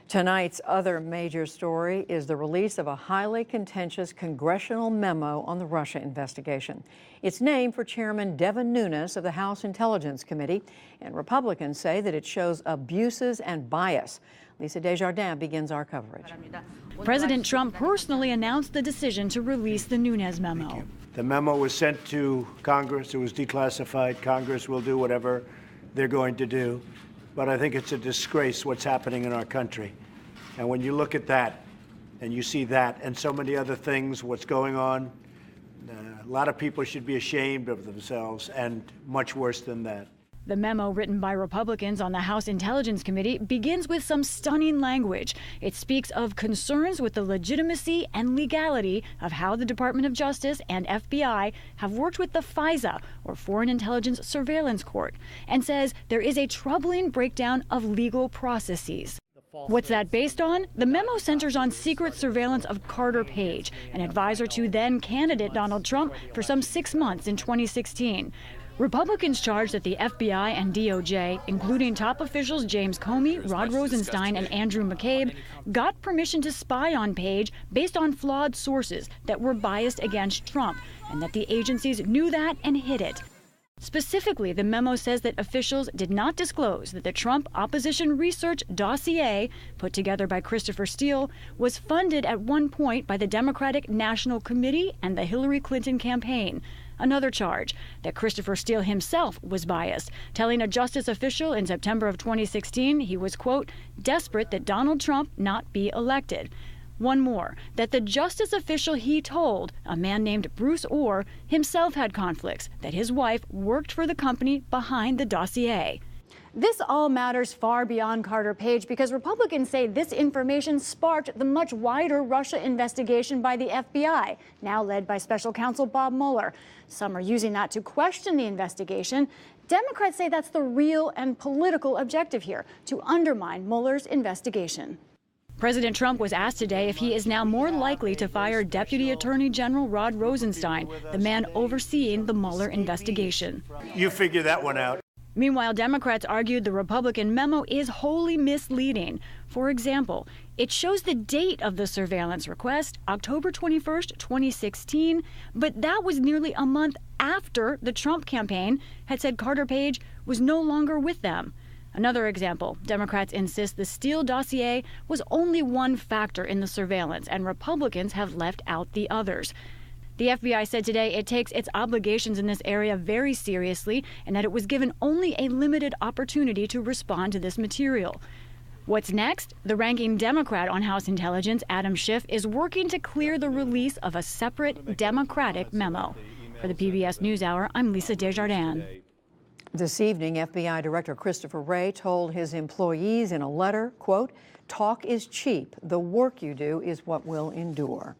Tonight's other major story is the release of a highly contentious congressional memo on the Russia investigation. It's named for Chairman Devin Nunes of the House Intelligence Committee, and Republicans say that it shows abuses and bias. Lisa Desjardins begins our coverage. President Trump personally announced the decision to release the Nunes memo. The memo was sent to Congress. It was declassified. Congress will do whatever they're going to do. But I think it's a disgrace what's happening in our country. And when you look at that and you see that and so many other things, what's going on, a lot of people should be ashamed of themselves, and much worse than that. The memo, written by Republicans on the House Intelligence Committee, begins with some stunning language. It speaks of concerns with the legitimacy and legality of how the Department of Justice and FBI have worked with the FISA, or Foreign Intelligence Surveillance Court, and says there is a troubling breakdown of legal processes. What's that based on? The memo centers on secret surveillance of Carter Page, an advisor to then-candidate Donald Trump for some 6 months in 2016. Republicans charge that the FBI and DOJ, including top officials James Comey, Rod Rosenstein, and Andrew McCabe, got permission to spy on Page based on flawed sources that were biased against Trump, and that the agencies knew that and hid it. Specifically, the memo says that officials did not disclose that the Trump opposition research dossier, put together by Christopher Steele, was funded at one point by the Democratic National Committee and the Hillary Clinton campaign. Another charge, that Christopher Steele himself was biased, telling a justice official in September of 2016 he was, quote, desperate that Donald Trump not be elected. One more, that the justice official he told, a man named Bruce Orr, himself had conflicts, that his wife worked for the company behind the dossier. This all matters far beyond Carter Page because Republicans say this information sparked the much wider Russia investigation by the FBI, now led by Special Counsel Bob Mueller. Some are using that to question the investigation. Democrats say that's the real and political objective here, to undermine Mueller's investigation. President Trump was asked today if he is now more likely to fire Deputy Attorney General Rod Rosenstein, the man overseeing the Mueller investigation. You figure that one out. Meanwhile, Democrats argued the Republican memo is wholly misleading. For example, it shows the date of the surveillance request, October 21st, 2016, but that was nearly a month after the Trump campaign had said Carter Page was no longer with them. Another example, Democrats insist the Steele dossier was only one factor in the surveillance, and Republicans have left out the others. The FBI said today it takes its obligations in this area very seriously and that it was given only a limited opportunity to respond to this material. What's next? The ranking Democrat on House Intelligence, Adam Schiff, is working to clear the release of a separate Democratic memo. For the PBS NewsHour, I'm Lisa Desjardins. This evening, FBI Director Christopher Wray told his employees in a letter, quote, talk is cheap. The work you do is what will endure.